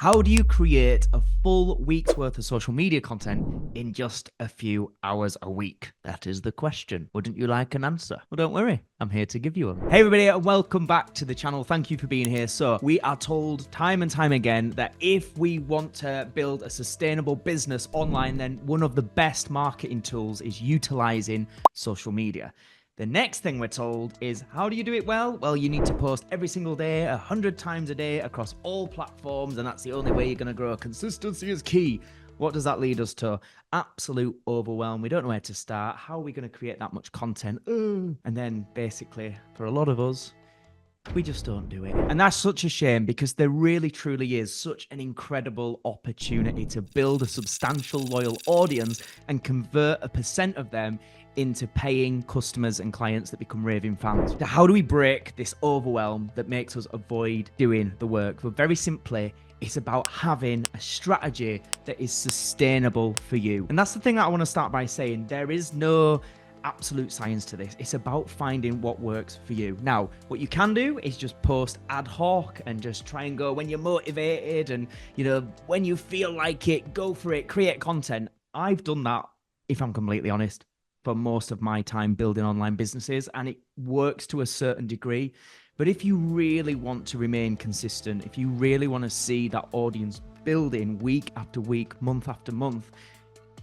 How do you create a full week's worth of social media content in just a few hours a week? That is the question. Wouldn't you like an answer? Well, don't worry. I'm here to give you one. Hey, everybody, and welcome back to the channel. Thank you for being here. So we are told time and time again that if we want to build a sustainable business online, then one of the best marketing tools is utilizing social media. The next thing we're told is, how do you do it well? Well, you need to post every single day, 100 times a day across all platforms, and that's the only way you're going to grow. Consistency is key. What does that lead us to? Absolute overwhelm. We don't know where to start. How are we going to create that much content? And then basically, for a lot of us, we just don't do it. And that's such a shame, because there really truly is such an incredible opportunity to build a substantial loyal audience and convert a percent of them into paying customers and clients that become raving fans. So how do we break this overwhelm that makes us avoid doing the work? Well, very simply, it's about having a strategy that is sustainable for you. And that's the thing that I want to start by saying. There is no absolute science to this. It's about finding what works for you. Now, what you can do is just post ad hoc and just try and go when you're motivated and, when you feel like it, go for it, create content. I've done that, if I'm completely honest, for most of my time building online businesses, and it works to a certain degree. But if you really want to remain consistent, if you really want to see that audience building week after week, month after month,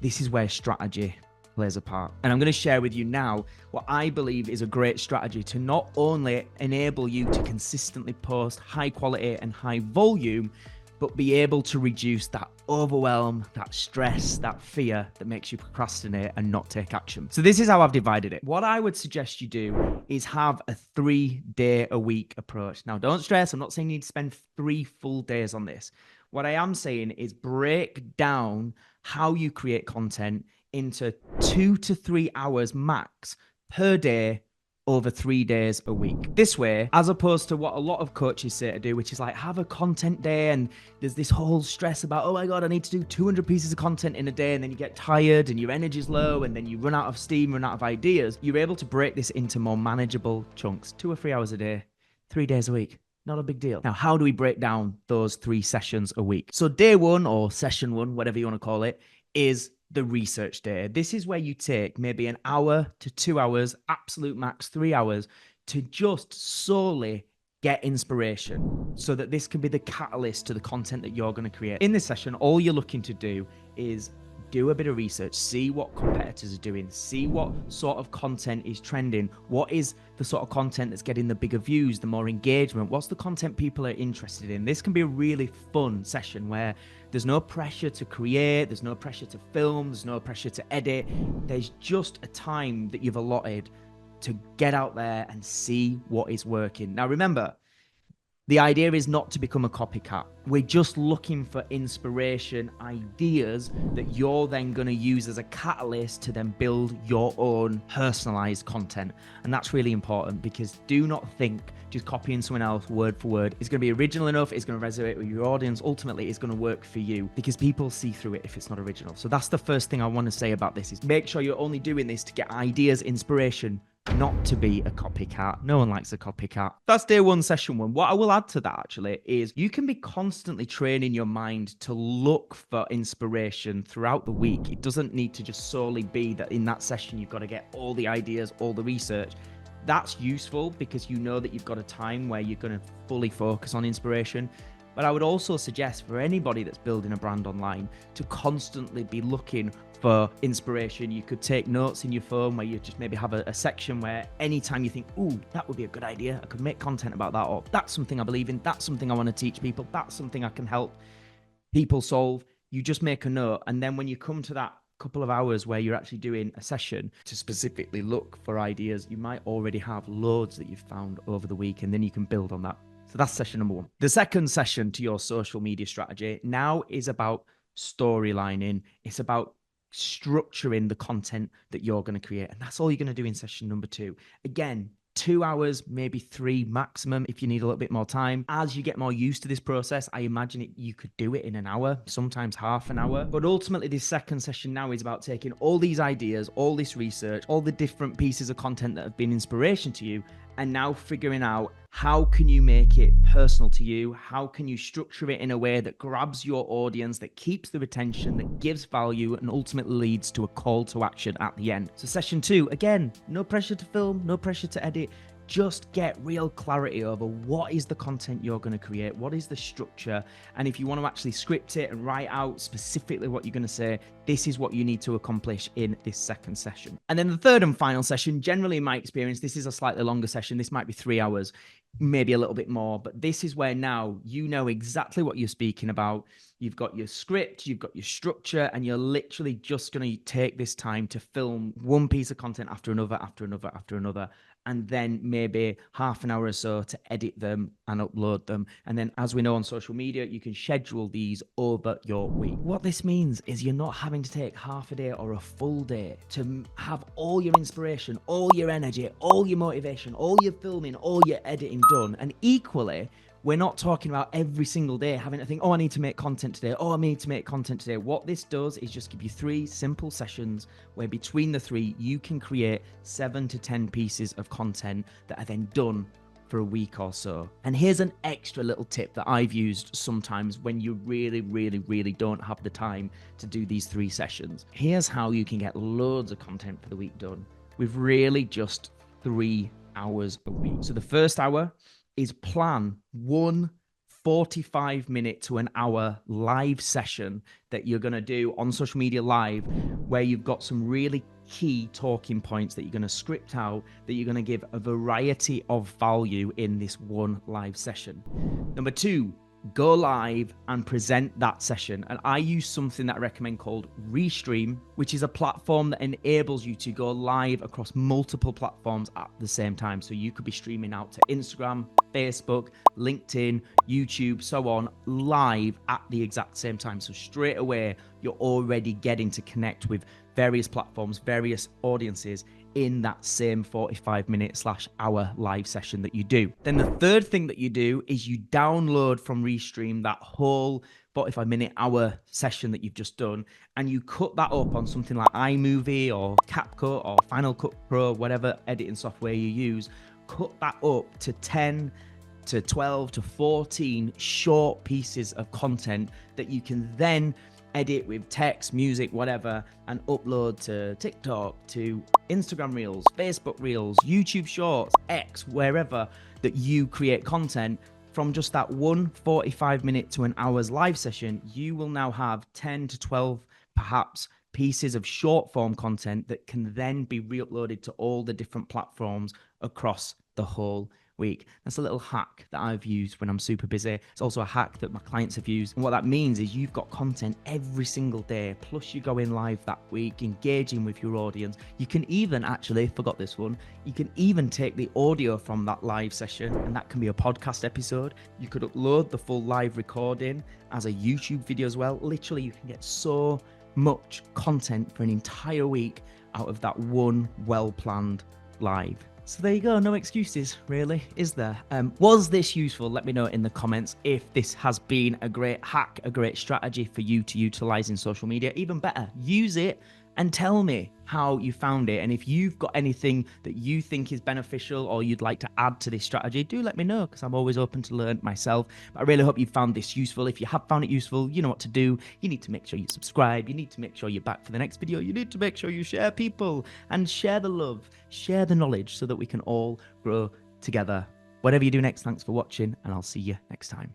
this is where strategy plays a part. And I'm going to share with you now what I believe is a great strategy to not only enable you to consistently post high quality and high volume, but be able to reduce that overwhelm, that stress, that fear that makes you procrastinate and not take action. So this is how I've divided it. What I would suggest you do is have a 3-day-a-week approach. Now, don't stress. I'm not saying you need to spend 3 full days on this. What I am saying is break down how you create content into 2 to 3 hours max per day over 3 days a week. This way, as opposed to what a lot of coaches say to do, which is like have a content day, and there's this whole stress about, oh my God, I need to do 200 pieces of content in a day, and then you get tired and your energy's low, and then you run out of steam, run out of ideas. You're able to break this into more manageable chunks, 2 or 3 hours a day, 3 days a week. Not a big deal. Now, how do we break down those 3 sessions a week? So day 1 or session 1, whatever you want to call it, is the research day. This is where you take maybe an hour to 2 hours, absolute max 3 hours, to just solely get inspiration so that this can be the catalyst to the content that you're going to create. In this session, all you're looking to do is do a bit of research, see what competitors are doing, see what sort of content is trending, what is the sort of content that's getting the bigger views, the more engagement, what's the content people are interested in. This can be a really fun session where there's no pressure to create, there's no pressure to film, there's no pressure to edit. There's just a time that you've allotted to get out there and see what is working. Now remember, the idea is not to become a copycat. We're just looking for inspiration, ideas that you're then going to use as a catalyst to then build your own personalized content. And that's really important, because do not think just copying someone else word for word is going to be original enough, it's going to resonate with your audience. Ultimately, it's going to work for you, because people see through it if it's not original. So that's the first thing I want to say about this, is make sure you're only doing this to get ideas, inspiration, not to be a copycat. No one likes a copycat. That's day 1, session 1. What I will add to that actually is you can be constantly training your mind to look for inspiration throughout the week. It doesn't need to just solely be that in that session you've got to get all the ideas, all the research. That's useful because you know that you've got a time where you're going to fully focus on inspiration. But I would also suggest for anybody that's building a brand online to constantly be looking for inspiration. You could take notes in your phone where you just maybe have a section where anytime you think, ooh, that would be a good idea, I could make content about that, or that's something I believe in, that's something I want to teach people, that's something I can help people solve, you just make a note. And then when you come to that couple of hours where you're actually doing a session to specifically look for ideas, you might already have loads that you've found over the week, and then you can build on that. So that's session number 1. The second session to your social media strategy now is about storylining. It's about structuring the content that you're going to create. And that's all you're going to do in session number 2. Again, 2 hours, maybe 3 maximum if you need a little bit more time. As you get more used to this process, I imagine you could do it in an hour, sometimes half an hour. But ultimately, this second session now is about taking all these ideas, all this research, all the different pieces of content that have been inspiration to you, and now figuring out how can you make it personal to you? How can you structure it in a way that grabs your audience, that keeps the retention, that gives value, and ultimately leads to a call to action at the end? So session 2, again, no pressure to film, no pressure to edit. Just get real clarity over what is the content you're going to create, what is the structure, and if you want to actually script it and write out specifically what you're going to say, this is what you need to accomplish in this second session. And then the third and final session, generally in my experience, this is a slightly longer session. This might be 3 hours, maybe a little bit more, but this is where now you know exactly what you're speaking about. You've got your script, you've got your structure, and you're literally just going to take this time to film one piece of content after another, after another, after another, and then maybe half an hour or so to edit them and upload them. And then, as we know on social media, you can schedule these over your week. What this means is you're not having to take half a day or a full day to have all your inspiration, all your energy, all your motivation, all your filming, all your editing done. And equally, we're not talking about every single day having to think, oh, I need to make content today. Oh, I need to make content today. What this does is just give you 3 simple sessions where between the 3, you can create 7 to 10 pieces of content that are then done for a week or so. And here's an extra little tip that I've used sometimes when you really, really, really don't have the time to do these 3 sessions. Here's how you can get loads of content for the week done with really just 3 hours a week. So the first hour is plan one 45-minute to an hour live session that you're going to do on social media live, where you've got some really key talking points that you're going to script out, that you're going to give a variety of value in this one live session. Number 2, go live and present that session. And I use something that I recommend called Restream, which is a platform that enables you to go live across multiple platforms at the same time. So you could be streaming out to Instagram, Facebook, LinkedIn, YouTube, so on, live at the exact same time. So straight away, you're already getting to connect with various platforms, various audiences in that same 45-minute/hour live session that you do. Then the third thing that you do is you download from Restream that whole 45-minute hour session that you've just done, and you cut that up on something like iMovie or CapCut or Final Cut Pro, whatever editing software you use. Cut that up to 10 to 12 to 14 short pieces of content that you can then edit with text, music, whatever, and upload to TikTok, to Instagram Reels, Facebook Reels, YouTube Shorts, X, wherever that you create content. From just that one 45-minute to an hour's live session, you will now have 10 to 12 perhaps pieces of short form content that can then be re-uploaded to all the different platforms across the whole week. That's a little hack that I've used when I'm super busy. It's also a hack that my clients have used. And what that means is you've got content every single day, plus you go in live that week, engaging with your audience. You can even actually, forgot this one, you can even take the audio from that live session, and that can be a podcast episode. You could upload the full live recording as a YouTube video as well. Literally, you can get so much content for an entire week out of that one well-planned live. So there you go, no excuses, really, is there? Was this useful? Let me know in the comments if this has been a great hack, a great strategy for you to utilize in social media. Even better, use it and tell me how you found it. And if you've got anything that you think is beneficial or you'd like to add to this strategy, do let me know, because I'm always open to learn myself. But I really hope you found this useful. If you have found it useful, you know what to do. You need to make sure you subscribe. You need to make sure you're back for the next video. You need to make sure you share people and share the love, share the knowledge, so that we can all grow together. Whatever you do next, thanks for watching, and I'll see you next time.